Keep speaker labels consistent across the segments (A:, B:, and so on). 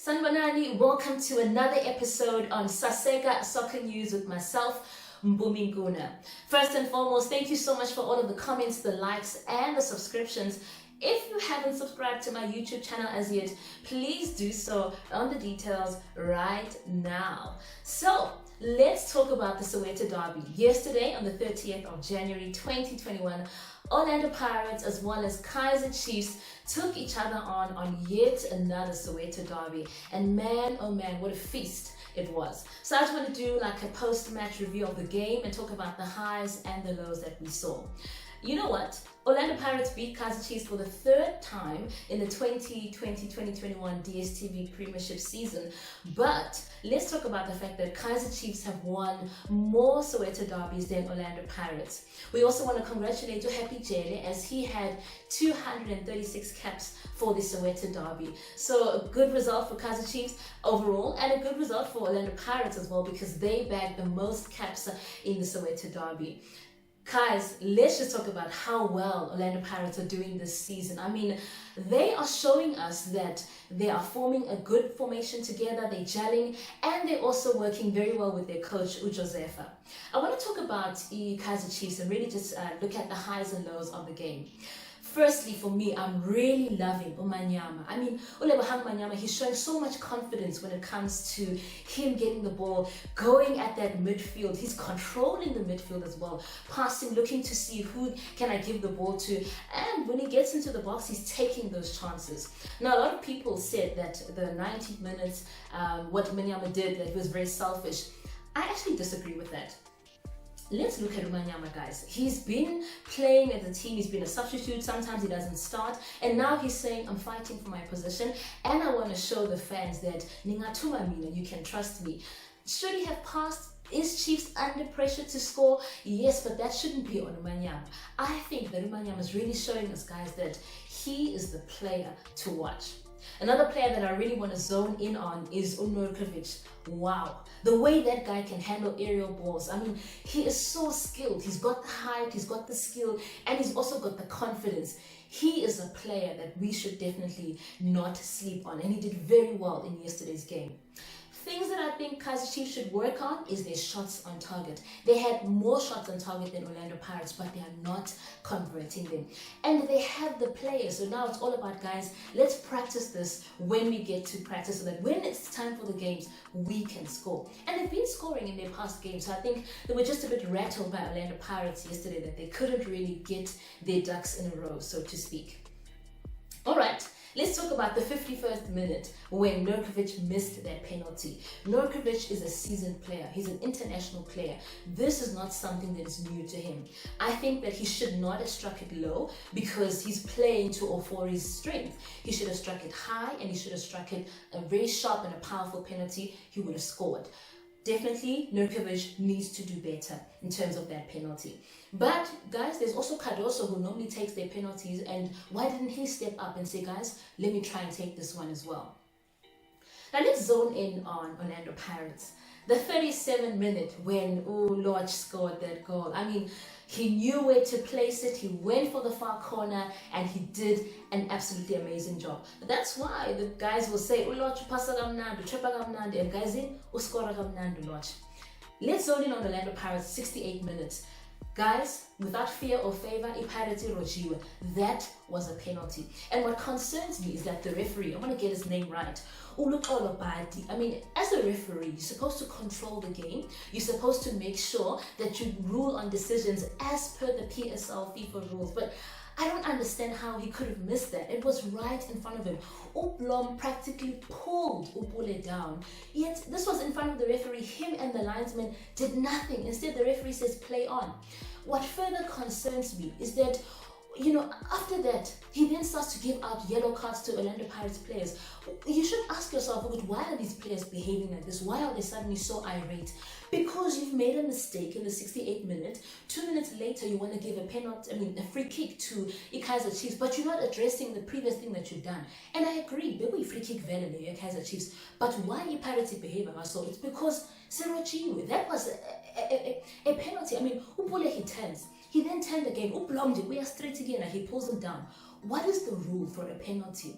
A: Sanbanani, welcome to another episode on Saseka Soccer News with myself, Mbumi Nguna. First and foremost, thank you so much for all of the comments, the likes, and the subscriptions. If you haven't subscribed to my YouTube channel as yet, please do so on the details right now. So, let's talk about the Soweto derby. Yesterday, on the 30th of January 2021, Orlando Pirates as well as Kaizer Chiefs took each other on yet another Soweto derby. And man, oh man, what a feast it was. So I just want to do like a post-match review of the game and talk about the highs and the lows that we saw. You know what? Orlando Pirates beat Kaizer Chiefs for the third time in the 2020-2021 DStv Premiership season. But let's talk about the fact that Kaizer Chiefs have won more Soweto derbies than Orlando Pirates. We also want to congratulate Happy Jele as he had 236 caps for the Soweto derby. So a good result for Kaizer Chiefs overall and a good result for Orlando Pirates as well because they bagged the most caps in the Soweto derby. Guys, let's just talk about how well Orlando Pirates are doing this season. I mean, they are showing us that they are forming a good formation together, they're gelling, and they're also working very well with their coach, Josefa. I want to talk about the Kaizer Chiefs and really just look at the highs and lows of the game. Firstly, for me, I'm really loving Umanyama. I mean, Ulebahang Manyama, he's showing so much confidence when it comes to him getting the ball, going at that midfield. He's controlling the midfield as well, passing, looking to see who can I give the ball to. And when he gets into the box, he's taking those chances. Now, a lot of people said that the 90 minutes, what Manyama did, that he was very selfish. I actually disagree with that. Let's look at Umanyama, guys. He's been playing at the team, he's been a substitute, sometimes he doesn't start, and now he's saying, I'm fighting for my position, and I want to show the fans that Ningatuma Mina, you can trust me. Should he have passed? Is Chiefs under pressure to score? Yes, but that shouldn't be on Umanyama. I think that Umanyama is really showing us, guys, that he is the player to watch. Another player that I really want to zone in on is Norkovic. Wow, the way that guy can handle aerial balls. I mean, he is so skilled. He's got the height, he's got the skill, and he's also got the confidence. He is a player that we should definitely not sleep on, and he did very well in yesterday's game. Things that I think Kaizer Chiefs should work on is their shots on target. They had more shots on target than Orlando Pirates, but they are not converting them. And they have the players. So now it's all about, guys, let's practice this when we get to practice so that when it's time for the games, we can score. And they've been scoring in their past games. So I think they were just a bit rattled by Orlando Pirates yesterday that they couldn't really get their ducks in a row, so to speak. All right. Let's talk about the 51st minute when Norkovic missed that penalty. Norkovic is a seasoned player. He's an international player. This is not something that is new to him. I think that he should not have struck it low because he's playing to Ofori's strength. He should have struck it high and he should have struck it a very sharp and a powerful penalty. He would have scored. Definitely, Norkovic needs to do better in terms of that penalty. But, guys, there's also Cardoso who normally takes their penalties, and why didn't he step up and say, guys, let me try and take this one as well? Now, let's zone in on Orlando Pirates. The 37th minute when Lodge scored that goal. I mean, he knew where to place it, he went for the far corner, and he did an absolutely amazing job. That's why the guys will say, Lodge pasa kamnandi, trepa kamnandi, and guys in, uskora kamnandi Lodge. Let's zone in on Orlando Pirates, 68 minutes. Guys, without fear or favor, that was a penalty. And what concerns me is that the referee, I want to get his name right, I mean, as a referee, you're supposed to control the game. You're supposed to make sure that you rule on decisions as per the PSL FIFA rules. But I don't understand how he could have missed that. It was right in front of him. Ublom practically pulled Upule down. Yet this was in front of the referee. Him and the linesman did nothing. Instead, the referee says play on. What further concerns me is that, you know, after that, he then starts to give out yellow cards to Orlando Pirates players. You should ask yourself, why are these players behaving like this? Why are they suddenly so irate? Because you've made a mistake in the 68th minute. 2 minutes later, you want to give a free kick to Kaizer Chiefs, but you're not addressing the previous thing that you've done. And I agree, maybe free kick value Kaizer Chiefs, but why you Pirates behavior? So it's because Serochiwe, that was a penalty. I mean, Upule he turns. He then turned again. We are straight again, and he pulls him down. What is the rule for a penalty?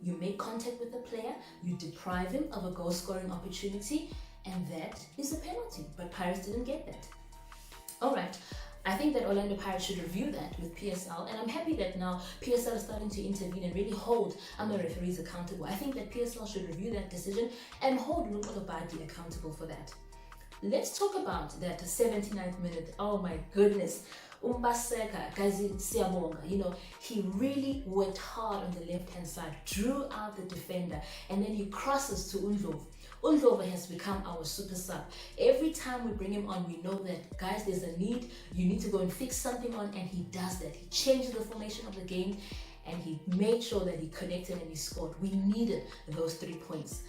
A: you make contact with the player, you deprive him of a goal scoring opportunity, and that is a penalty. But Pirates didn't get that. Alright, I think that Orlando Pirates should review that with PSL, and I'm happy that now PSL is starting to intervene and really hold referees accountable. I think that PSL should review that decision and hold Rugby accountable for that. Let's talk about that 79th minute. Oh my goodness. Umbaseka, Gazi Siabonga, he really worked hard on the left-hand side, drew out the defender, and then he crosses to Undlovu. Undlovu has become our super sub. Every time we bring him on, we know that, guys, there's a need. You need to go and fix something on, and he does that. He changes the formation of the game, and he made sure that he connected and he scored. We needed those 3 points.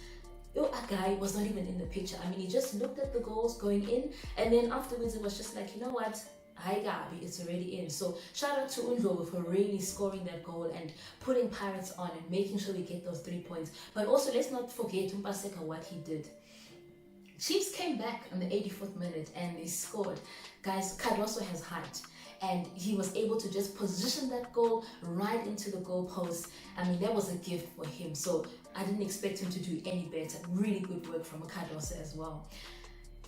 A: A guy was not even in the picture. I mean, he just looked at the goals going in, and then afterwards it was just like, you know what? Hi Gabi, it's already in. So shout out to Undlovu for really scoring that goal and putting Pirates on and making sure we get those 3 points. But also, let's not forget Umpaseka, what he did. Chiefs came back on the 84th minute and they scored. Guys, Cardoso has height, and he was able to just position that goal right into the goal post. I mean, that was a gift for him. So I didn't expect him to do any better. Really good work from Cardoso as well.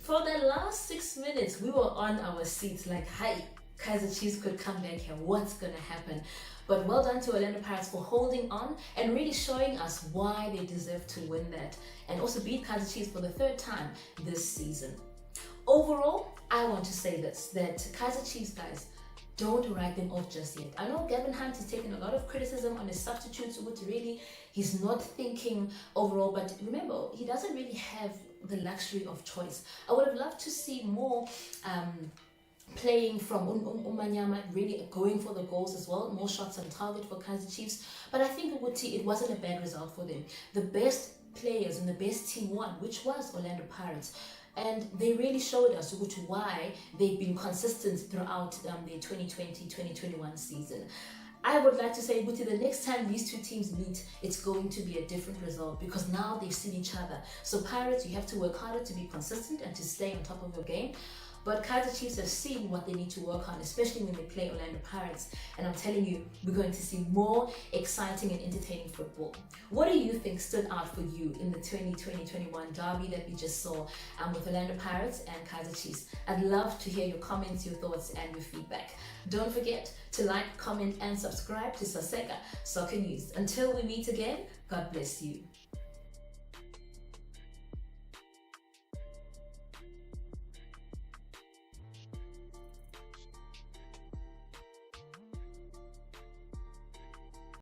A: For the last 6 minutes, we were on our seats like, hi, Kaizer Chiefs could come back here. What's going to happen? But well done to Orlando Pirates for holding on and really showing us why they deserve to win that and also beat Kaizer Chiefs for the 3rd time this season. Overall, I want to say this, that Kaizer Chiefs, guys, don't write them off just yet. I know Gavin Hunt is taking a lot of criticism on his substitutes, which really he's not thinking overall, but remember, he doesn't really have the luxury of choice. I would have loved to see more playing from Umanyama, really going for the goals as well, more shots on target for Kaizer Chiefs, but I think it wasn't a bad result for them. The best players and the best team won, which was Orlando Pirates. And they really showed us why they've been consistent throughout the 2020-2021 season. I would like to say, the next time these two teams meet, it's going to be a different result because now they've seen each other. So Pirates, you have to work harder to be consistent and to stay on top of your game. But Kaizer Chiefs have seen what they need to work on, especially when they play Orlando Pirates. And I'm telling you, we're going to see more exciting and entertaining football. What do you think stood out for you in the 2020-21 derby that we just saw with Orlando Pirates and Kaizer Chiefs? I'd love to hear your comments, your thoughts, and your feedback. Don't forget to like, comment, and subscribe to Saseka Soccer News. Until we meet again, God bless you.